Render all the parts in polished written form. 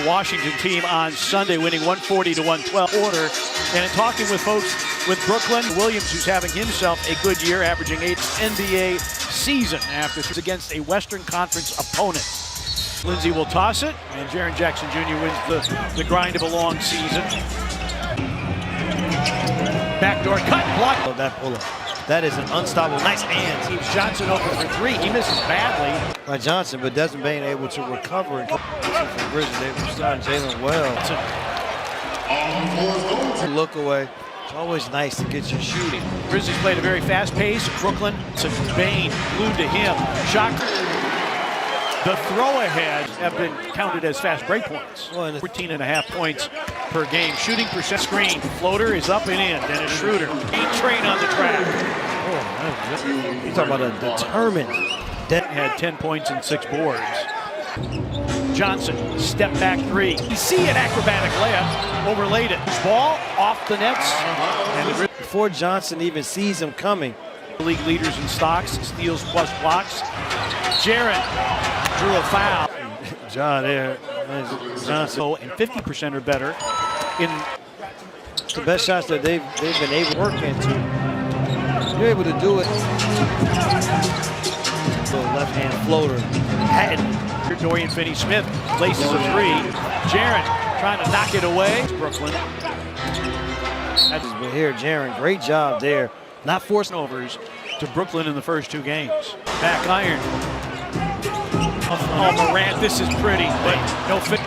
Washington team on Sunday, winning 140-112 order. And in talking with folks with Brooklyn, Williams, who's having himself a good year, averaging 8 NBA season after against a Western Conference opponent. Lindsay will toss it, and Jaren Jackson Jr. wins the grind of a long season. Backdoor cut, block. Oh, that pull-up. That is an unstoppable. Nice hands. Keeps Johnson open for three. He misses badly. By Johnson, but Desmond Bain able to recover. And the Grizzlies, they starting Jalen well. Look away. It's always nice to get your shooting. Grizzlies played a very fast pace. Brooklyn, Bain glued to him. Shot. The throw-aheads have been counted as fast break points. 14.5 points per game. Shooting percent screen. Floater is up and in. Dennis Schroeder. Train on the track. Oh, you're talking about a determined. Had 10 points and 6 boards. Johnson, step back three. You see an acrobatic layup. Overlaid it. Ball off the nets. And before Johnson even sees him coming. League leaders in stocks, steals plus blocks. Jaren drew a foul. John there. Johnson. And 50% or better in the best shots that they've been able to work into. You're able to do it. The left hand floater. Dorian Finney-Smith laces a three. Jaren trying to knock it away. Brooklyn. But here, Jaren, great job there. Not forcing overs to Brooklyn in the first 2 games. Back iron. Oh, Morant, this is pretty. No fit.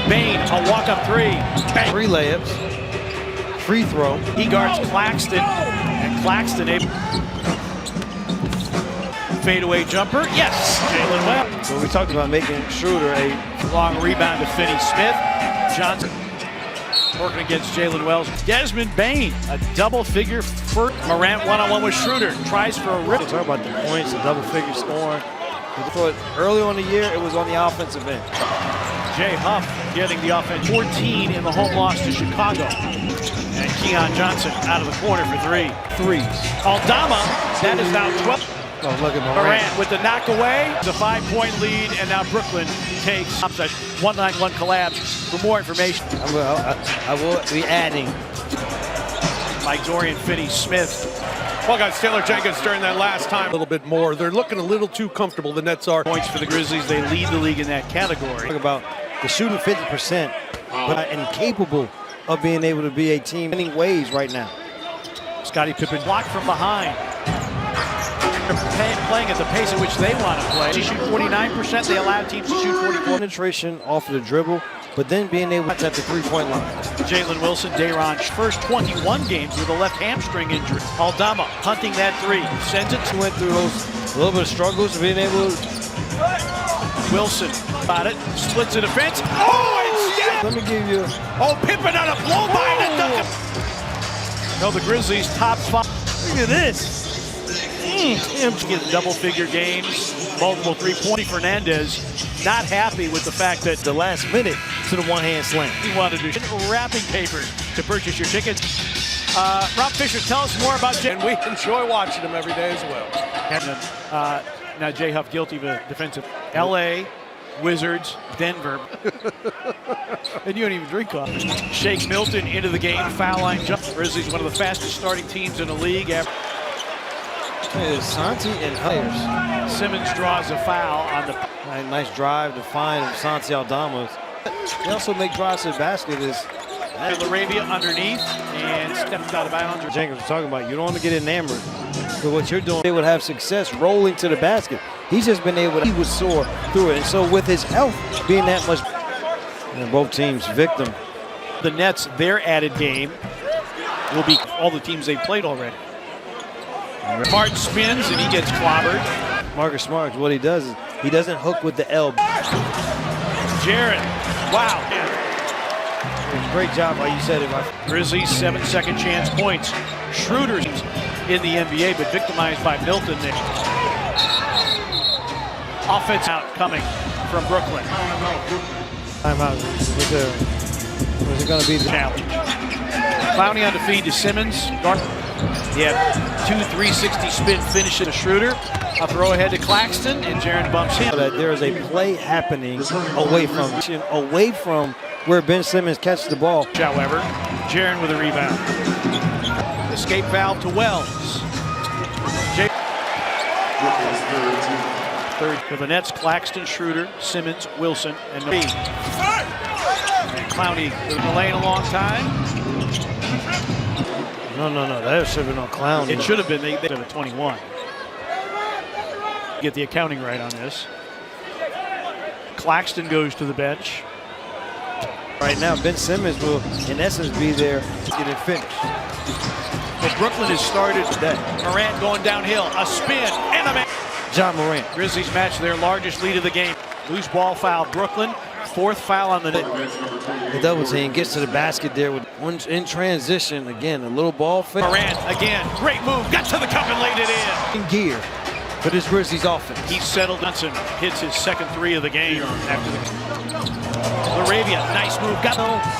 Bain, a walk-up three. Bang. 3 layups. Free throw. He guards Claxton. And Claxton able. Fadeaway jumper. Yes! Jalen Wells. So we talked about making Schroeder a long rebound to Finney-Smith. Johnson working against Jalen Wells. Desmond Bain, a double-figure for Morant one-on-one with Schroeder. Tries for a rip. Talk about the points, the double-figure scoring. Early on the year, it was on the offensive end. Jay Huff getting the offense. 14 in the home loss to Chicago. And Keon Johnson out of the corner for 3 threes. Aldama, that is now 12. Oh, look at Morant with the knock away. The 5-point lead, and now Brooklyn takes 191 collapse. For more information, I will be adding. Like Dorian Finney-Smith. Well, guys, Taylor Jenkins during that last time a little bit more. They're looking a little too comfortable. The Nets are. Points for the Grizzlies. They lead the league in that category. Talk about the shooting 50%, and capable of being able to be a team in ways right now. Scottie Pippen blocked from behind. Playing at the pace at which they want to play. They shoot 49%. They allow teams to shoot 44%. Penetration off of the dribble, but then being able to at the 3-point line. Jalen Wilson, Dayron's first 21 games with a left hamstring injury. Aldama hunting that three. Sends it. Went through those little bit of struggles being able to. Wilson got it. Splits the defense. Oh, it's let me give you. Oh, Pippen on a blow by and a dunk. No, the Grizzlies top 5. Look at this. Get double-figure games, multiple 3-point. Fernandez not happy with the fact that the last minute to the one-hand slam. He wanted to do wrapping paper to purchase your tickets. Rob Fisher, tell us more about Jay. And we enjoy watching him every day as well. Now Jay Huff guilty of a defensive. L.A., Wizards, Denver. And you don't even drink coffee. Shake Milton into the game, foul line jump. Grizzlies, one of the fastest starting teams in the league. Santi and Hires. Simmons draws a foul on the nice drive to find Santi Aldama. They also make drives to the basket. Laravia underneath and steps out of bounds. Jenkins was talking about you don't want to get enamored with what you're doing. They would have success rolling to the basket. He's just been able to. He was sore through it, and so with his health being that much, and both teams victim. The Nets, their added game will be all the teams they've played already. Hart spins and he gets clobbered. Marcus Smart, what he does is he doesn't hook with the elbow. Jaren, wow. Great job, like you said it. Grizzlies 7 second chance points. Schroeder's in the NBA, but victimized by Milton there. Offense out coming from Brooklyn. Timeout. Was it going to be the challenge? Clowney on the feed to Simmons. He had 2 360 spin finishes to Schroeder. A throw ahead to Claxton, and Jaren bumps him. That there is a play happening away from where Ben Simmons catches the ball. However, Jaren with a rebound. Escape valve to Wells. Third for the Nets, Claxton, Schroeder, Simmons, Wilson, and Reed. And Clowney in the lane a long time. No. That should have been on Clowney. It should have been. They have a 21. Get the accounting right on this. Claxton goes to the bench. Right now, Ben Simmons will, in essence, be there to get it finished. But Brooklyn has started today. Morant going downhill, a spin, and a man. John Morant. Grizzlies match their largest lead of the game. Loose ball foul, Brooklyn. 4th foul on the net. The double team gets to the basket there with one in transition. Again, a little ball fake. Morant again, great move, got to the cup and laid it in. In gear for this Grizzlies offense. He's settled. Johnson hits his second 3 of the game after the Laravia, nice move, got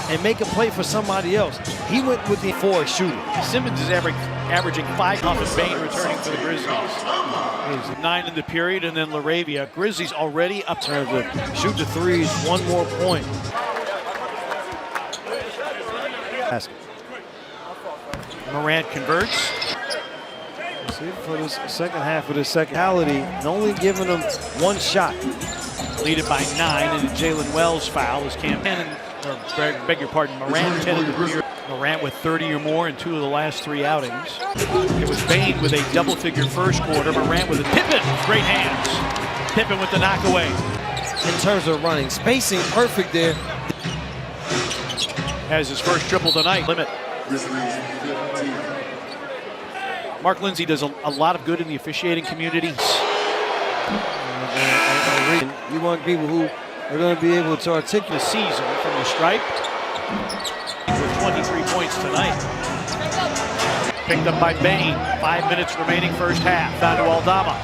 and make a play for somebody else. He went with the 4 shooter. Simmons is averaging 5 off of Bain returning for the Grizzlies. 9 in the period, and then Laravia. Grizzlies already up. In terms of shoot the threes, one more point. Morant converts. See, for this second half of the secondality, and only giving them 1 shot. Lead it by 9, and a Jalen Wells foul as beg your pardon, Morant 10 in the period. Morant with 30 or more in 2 of the last 3 outings. It was Bain with a double-figure first quarter. Morant with a Pippen, great hands. Pippen with the knockaway. In terms of running, spacing perfect there. Has his first triple tonight. Limit. Mark Lindsay does a lot of good in the officiating community. You want people who are going to be able to articulate the season from the stripe with 23 points tonight. Picked up by Bain. 5 minutes remaining first half. Down to Aldama.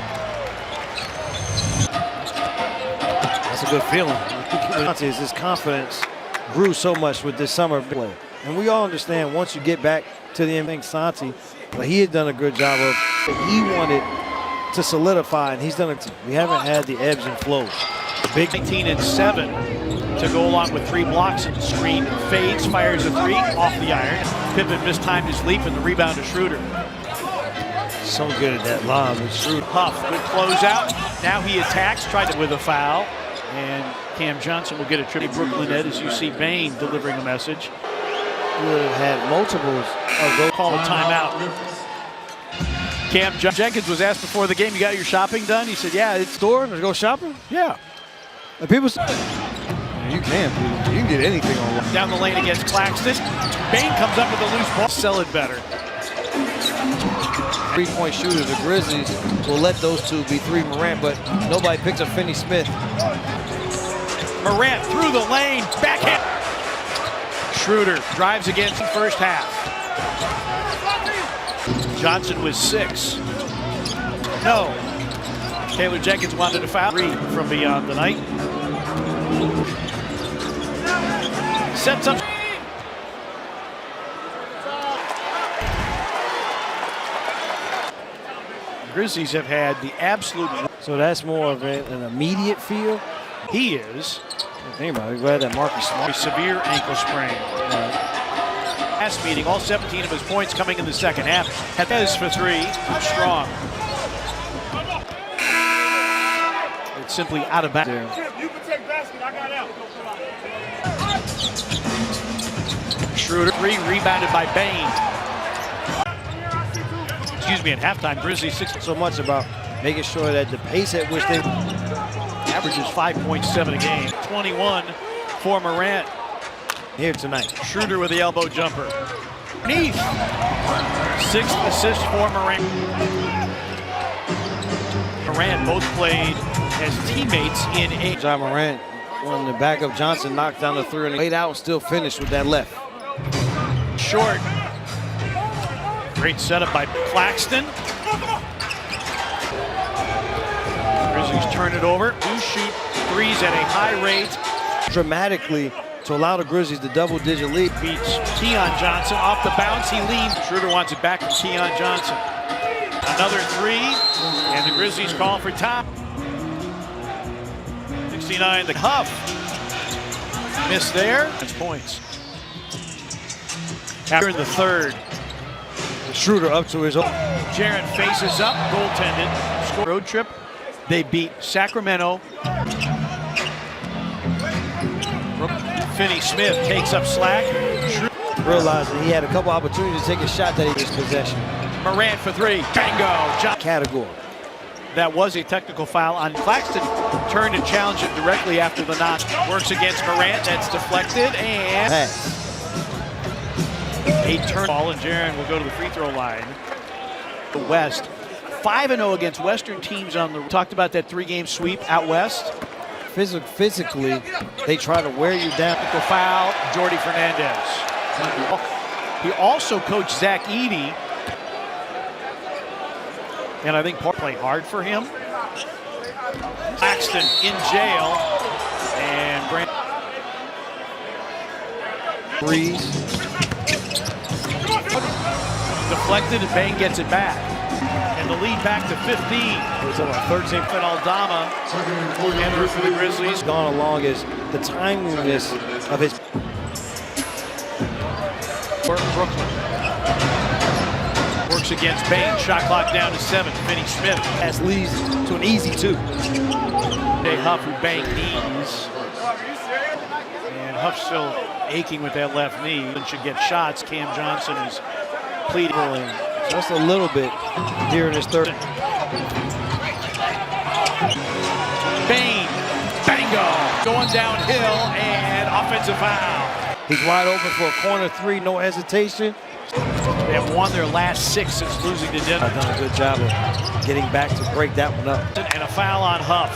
That's a good feeling. His confidence grew so much with this summer play. And we all understand once you get back to the NBA, Santi, he had done a good job of, he wanted to solidify, and he's done it. We haven't had the ebbs and flows. Big 19 and 7 to go along with 3 blocks and the screen. Fades, fires a 3 off the iron. Pippen mistimed his leap and the rebound to Schroeder. So good at that lob with Schroeder. Huff, good closeout. Now he attacks, tried to with a foul. And Cam Johnson will get a tribute. Brooklyn Ed as you see Bain delivering a message. Would have had multiples of those. Call a timeout. Cam Jenkins was asked before the game, you got your shopping done? He said, yeah, it's store to go shopping? Yeah. And people say, you can get anything online. Down the lane against Claxton. Bain comes up with a loose ball. Sell it better. 3-point shooter, the Grizzlies will let those 2 be 3 Morant, but nobody picks up Finney Smith. Morant through the lane, backhand. Schroeder drives against the first half. Johnson with 6. No. Taylor Jenkins wanted to foul. 3 from beyond the night. Sets up. Grizzlies have had the absolute. So that's more of an immediate feel. He is. Think about it. Glad that Marcus Smart. A severe ankle sprain. Last meeting, all 17 of his points coming in the second half. Hernandez for 3, strong. It's simply out of bounds. You can take basket, I got out. Schroeder, 3, rebounded by Bain. Excuse me, at halftime, Grizzlies 6. So much about making sure that the pace at which they averages 5.7 a game. 21 for Morant. Here tonight. Schroeder with the elbow jumper. Beneath. 6th assist for Morant. Morant both played as teammates in a. John Morant on the back of Johnson, knocked down the 3 and laid out, still finished with that left. Short. Great setup by Claxton. Grizzlies turn it over. Do shoot 3s at a high rate. Dramatically to allow the Grizzlies the double-digit lead. Beats Keon Johnson off the bounce. He leans. Schroeder wants it back from Keon Johnson. Another three, and the Grizzlies call for time. 69, the Huff. Missed there. That's points. After the third. Schroeder up to his own. Jaren faces up, goaltended. Score. Road trip. They beat Sacramento. Finney Smith takes up slack. Realizing he had a couple opportunities to take a shot that he was possession. Morant for three. Bingo. Category. That was a technical foul on Claxton. Turned and challenged him directly after the knock. Works against Morant. That's deflected and Pass. a turn ball, and Jaren will go to the free throw line. The West 5-0 against Western teams on the. Talked about that three-game sweep out west. Physically, they try to wear you down. Technical foul. Jordy Fernandez. He also coached Zach Edey. And I think play hard for him. Claxton in jail. And Brand. Breeze. Deflected and Bang gets it back. And the lead back to 15. It's over 13. And Aldama, enter for the Grizzlies. Gone along as the timeliness of his. Brooklyn. Works against Bang. Shot clock down to 7. Finney Smith. Pass leads to an easy 2. Jay Huff, who Bang knees. And Huff still aching with that left knee and should get shots. Cam Johnson is pleading. Just a little bit here in his third. Bain, bango, going downhill and offensive foul. He's wide open for a corner three, no hesitation. They have won their last 6 since losing to Denver. I've done a good job of getting back to break that one up. And a foul on Huff.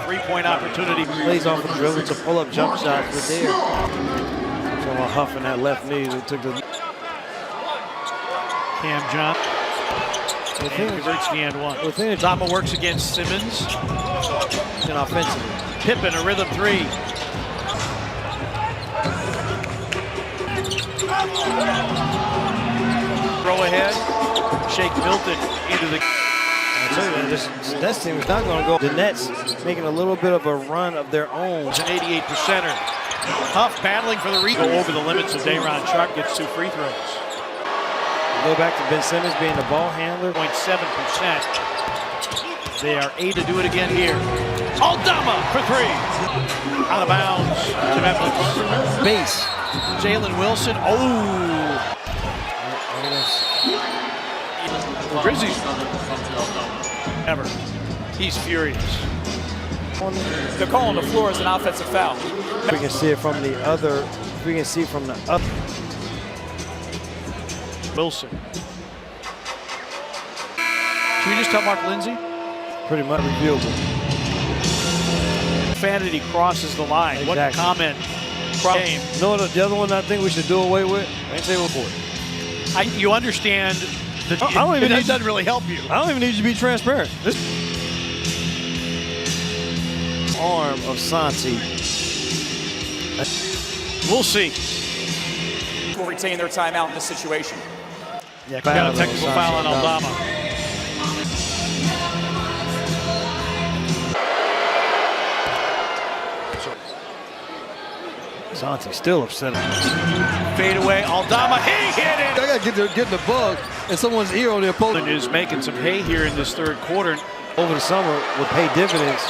3-point opportunity. Plays off a dribble to pull up jump shots were there. From a Huff in that left knee, they took the. Cam Johnson. And converts the and one. Aldama works against Simmons. And offensively. Pippen, a rhythm 3. Throw ahead. Shake Milton into the. I tell you, this Nets team is not going to go. The Nets making a little bit of a run of their own. It's an 88%er. Huff battling for the rebound. Go over the limits, so Day'Ron Sharp gets 2 free throws. Go back to Ben Simmons being the ball handler. 0.7%. They are A to do it again here. Aldama for 3. Out of bounds to Memphis. Base. Jalen Wilson. Oh. The Grizzlies. Ever. He's furious. They're calling the floor as an offensive foul. We can see it from the other. We can see from the other. Wilson. Should we just tell Mark Lindsay? Pretty much reviewable. Profanity crosses the line. Exactly. What comment? Game. No, the other one I think we should do away with. I ain't say report. You understand that I don't even it doesn't really help you. I don't even need you to be transparent. This arm of Santi. We'll see. Will retain their timeout in this situation. Yeah, got a technical foul on Aldama. Santi still upset. Fade away, Aldama, he hit it! I gotta get the bug in someone's ear on their opponent. Is making some hay here in this third quarter. Over the summer would pay dividends.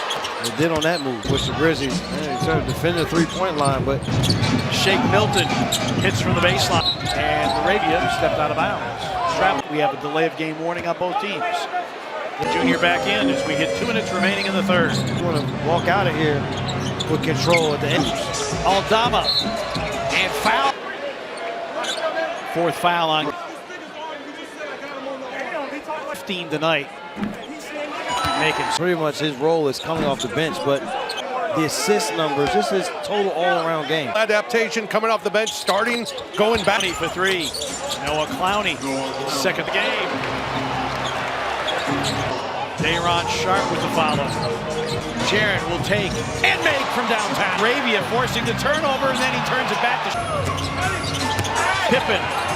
They did on that move, which the Grizzlies trying to defend the 3-point line, but Shake Milton hits from the baseline, and Arabia stepped out of bounds. We have a delay of game warning on both teams. The junior back in as we hit 2 minutes remaining in the third. we're going to walk out of here with control at the end. Aldama and foul. 4th foul on 15 tonight. Making Pretty much his role is coming off the bench, but the assist numbers, this is total all-around game. Adaptation coming off the bench, starting, going back. for 3. Noah Clowney, second game. Dayron Sharp with the follow. Jared will take and make from downtown. Arabia forcing the turnover, and then he turns it back to Pippen.